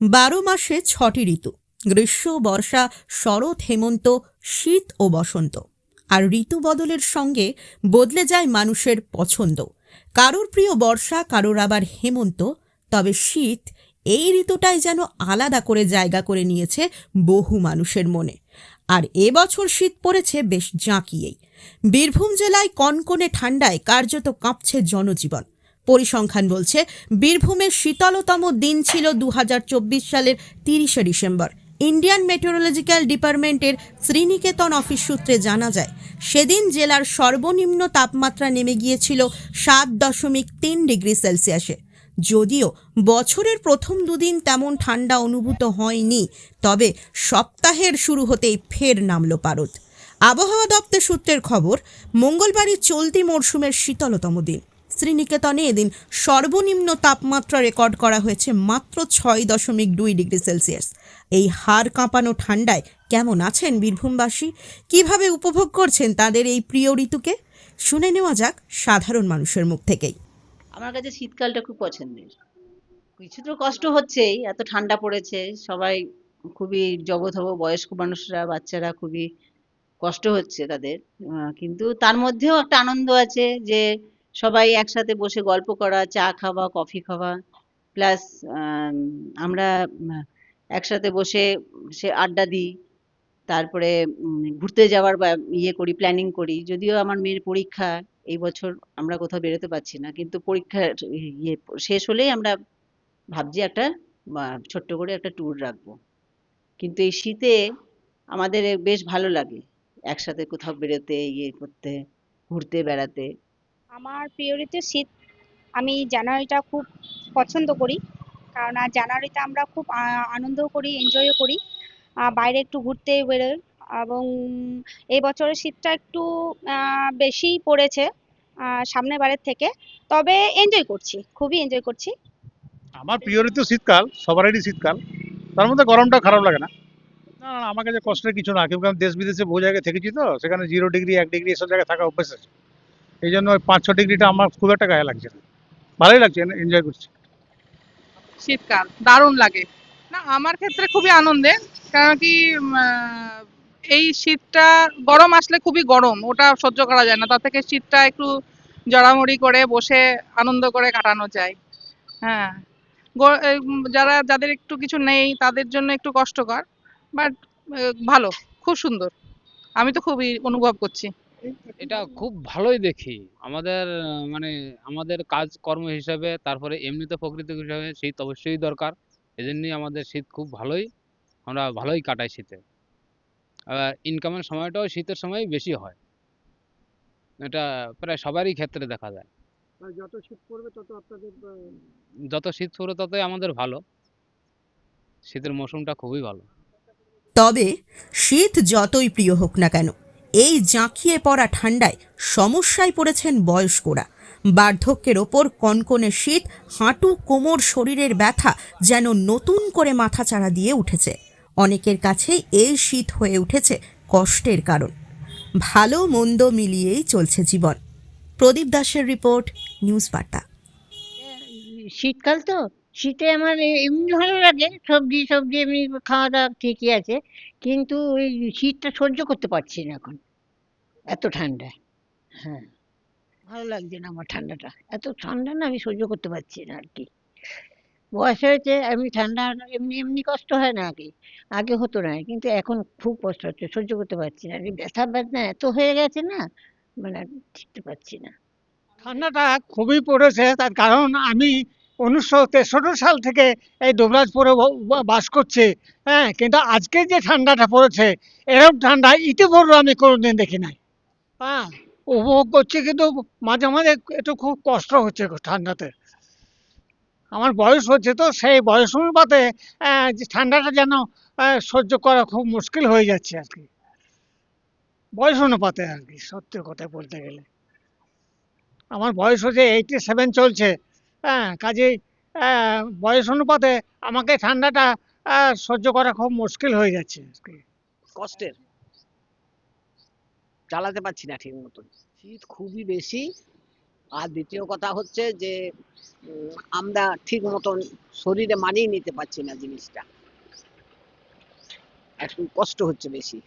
12 মাসে 6টি ঋতু। গ্রীষ্ম, বর্ষা, শরৎ, হেমন্ত, শীত ও বসন্ত। আর ঋতু বদলের সঙ্গে বদলে যায় মানুষের পছন্দ। কারোর প্রিয় বর্ষা, কারোর আবার হেমন্ত। তবে শীত, এই ঋতুটাই যেন আলাদা করে জায়গা করে নিয়েছে বহু মানুষের মনে। আর এবছর শীত পড়েছে বেশ জাঁকিয়েই। বীরভূম জেলায় কনকনে ঠান্ডায় কার্যত কাঁপছে জনজীবন। পরিসংখ্যান বলছে, বীরভূমের শীতলতম দিন ছিল 2024 সালের 30শে ডিসেম্বর। ইন্ডিয়ান মেটেরোলজিক্যাল ডিপার্টমেন্টের শ্রীনিকেতন অফিস সূত্রে জানা যায়, সেদিন জেলার সর্বনিম্ন তাপমাত্রা নেমে গিয়েছিল 7.3 ডিগ্রি সেলসিয়াসে। যদিও বছরের প্রথম দুদিন তেমন ঠান্ডা অনুভূত হয়নি, তবে সপ্তাহের শুরু হতেই ফের নামল পারদ। আবহাওয়া দপ্তর সূত্রের খবর, মঙ্গলবারই চলতি মরশুমের শীতলতম দিন। শ্রীনিকেতনে এদিন সর্বনিম্ন তাপমাত্রা রেকর্ড করা হয়েছে মাত্র 6.2 ডিগ্রি সেলসিয়াস। এই হাড় কাঁপানো ঠান্ডায় কেমন আছেন বীরভূমবাসী? কিভাবে উপভোগ করছেন তাদের এই প্রিয় ঋতুকে? শুনে নেওয়া যাক সাধারণ মানুষের মুখ থেকেই। আমার কাছে শীতকালটা খুব পছন্দের। কিছু তো কষ্ট হচ্ছেই, এত ঠান্ডা পড়েছে, সবাই খুবই জবথব, বয়স্ক মানুষরা, বাচ্চারা খুবই কষ্ট হচ্ছে তাদের। কিন্তু তার মধ্যেও একটা আনন্দ আছে যে সবাই একসাথে বসে গল্প করা, চা খাওয়া, কফি খাওয়া, প্লাস আমরা একসাথে বসে সে আড্ডা দিই। তারপরে ঘুরতে যাওয়ার বা ইয়ে করি, প্ল্যানিং করি। যদিও আমার মেয়ের পরীক্ষা, এই বছর আমরা কোথাও বেরোতে পারছি না, কিন্তু পরীক্ষার ইয়ে শেষ হলেই আমরা ভাবছি একটা ছোট্ট করে একটা ট্যুর রাখবো। কিন্তু এই শীতে আমাদের বেশ ভালো লাগে একসাথে কোথাও বেরোতে, ইয়ে করতে, ঘুরতে বেড়াতে। আমার প্রিয় ঋতু শীত। আমি জানুয়ারিটা খুব পছন্দ করি, কারণ জানুয়ারিতে আমরা খুব আনন্দও করি, এনজয়ও করি, বাইরে একটু ঘুরতে বেরোই। এবং এই বছরের শীতটা একটু বেশিই পড়েছে সামনের বারের থেকে। তবে এনজয় করছি, খুবই এনজয় করছি। আমার প্রিয় ঋতু শীতকাল, সবারই শীতকাল। তার মধ্যে গরমটা খারাপ লাগে না। না, না, আমার কাছে কষ্টের কিছু না। কিন্তু আমি দেশ বিদেশে বহু জায়গায় থেকেছি, তো সেখানে 0 ডিগ্রি, 1 ডিগ্রি এসব জায়গায় থাকা অভ্যেস আছে। এই জন্য ওই 5-6 ডিগ্রিটা আমার খুব একটা গায়ে লাগছে না। ভালোই লাগছে, এনজয় করছি। শীতকাল দারুণ লাগে। না, আমার ক্ষেত্রে খুবই আনন্দের। কারণ কি এই শীতটা, গরম আসলে খুবই গরম, ওটা সহ্য করা যায় না। তার থেকে শীতটা একটু জড়ামড়ি করে বসে আনন্দ করে কাটানো যায়। হ্যাঁ, যাদের একটু কিছু নেই তাদের জন্য একটু কষ্টকর, বাট ভালো, খুব সুন্দর। আমি তো খুবই অনুভব করছি। এটা খুব ভালোই দেখি। আমাদের মানে আমাদের কাজকর্ম হিসাবে, তারপরে এমনিতে প্রকৃতি হিসাবে শীত অবশ্যই দরকার। এজন্যই আমাদের শীত খুব ভালোই, আমরা ভালোই কাটাই শীতে। আবার ইনকামের সময়টাও শীতের সময়ই বেশি হয়। এটা প্রায় সবারই ক্ষেত্রে দেখা যায়। যত শীত পড়বে তত আপনাদের যত শীত পড়ে ততই আমাদের ভালো। শীতের মৌসুমটা খুবই ভালো। তবে শীত যতই প্রিয় হোক না কেন, এই জাঁকিয়ে পড়া ঠান্ডায় সমস্যায় পড়েছেন বয়স্করা। বার্ধক্যের ওপর কনকনে শীত, হাঁটু, কোমর, শরীরের ব্যথা যেন নতুন করে মাথাচাড়া দিয়ে উঠেছে। অনেকের কাছেই এই শীত হয়ে উঠেছে কষ্টের কারণ। ভালো মন্দ মিলিয়েই চলছে জীবন। প্রদীপ দাসের রিপোর্ট, নিউজ বার্তা। শীতকাল তো, শীতে আমার এমনি ভালো লাগে, সবজি সবজি এমনি খাওয়া দাওয়া ঠিকই আছে, কিন্তু ওই শীতটা সহ্য করতে পারছি না এখন, এত ঠান্ডা। হ্যাঁ, ভালো লাগছে না আমার ঠান্ডাটা, এত ঠান্ডা না, আমি সহ্য করতে পারছি না আর কি। বয়স হয়েছে, আমি ঠান্ডা এমনি এমনি কষ্ট হয় না আগে, আগে হতো না, কিন্তু এখন খুব কষ্ট হচ্ছে, সহ্য করতে পারছি না, এই ব্যথা ব্যথা এত হয়ে গেছে না, মানে আর ঠিকতে পারছি না। ঠান্ডাটা খুবই পড়েছে, তার কারণ আমি 1963 সাল থেকে এই দুবরাজপুরে বাস করছি। হ্যাঁ, কিন্তু আজকে যে ঠান্ডাটা পড়েছে, এরকম ঠান্ডা ইতিপূর্বে আমি কোনোদিন দেখি নাই। হ্যাঁ, উপভোগ করছি, কিন্তু মাঝে মাঝে একটু খুব কষ্ট হচ্ছে ঠান্ডাতে। আমার বয়স হচ্ছে, তো সেই বয়স অনুপাতে যে ঠান্ডাটা যেন সহ্য করা খুব মুশকিল হয়ে যাচ্ছে আর কি, বয়স অনুপাতে আর কি, সত্যি কথা বলতে গেলে। আমার বয়স হচ্ছে 87 চলছে। হ্যাঁ, কাজেই বয়স অনুপাতে আমাকে ঠান্ডাটা সহ্য করা খুব মুশকিল হয়ে যাচ্ছে আর কি। কষ্টের, চালাতে পারছি না ঠিক মতন। শীত খুবই বেশি, আর দ্বিতীয় কথা হচ্ছে যে আমরা ঠিক মতন শরীরে মানিয়ে নিতে পারছি না জিনিসটা, একটু কষ্ট হচ্ছে বেশি।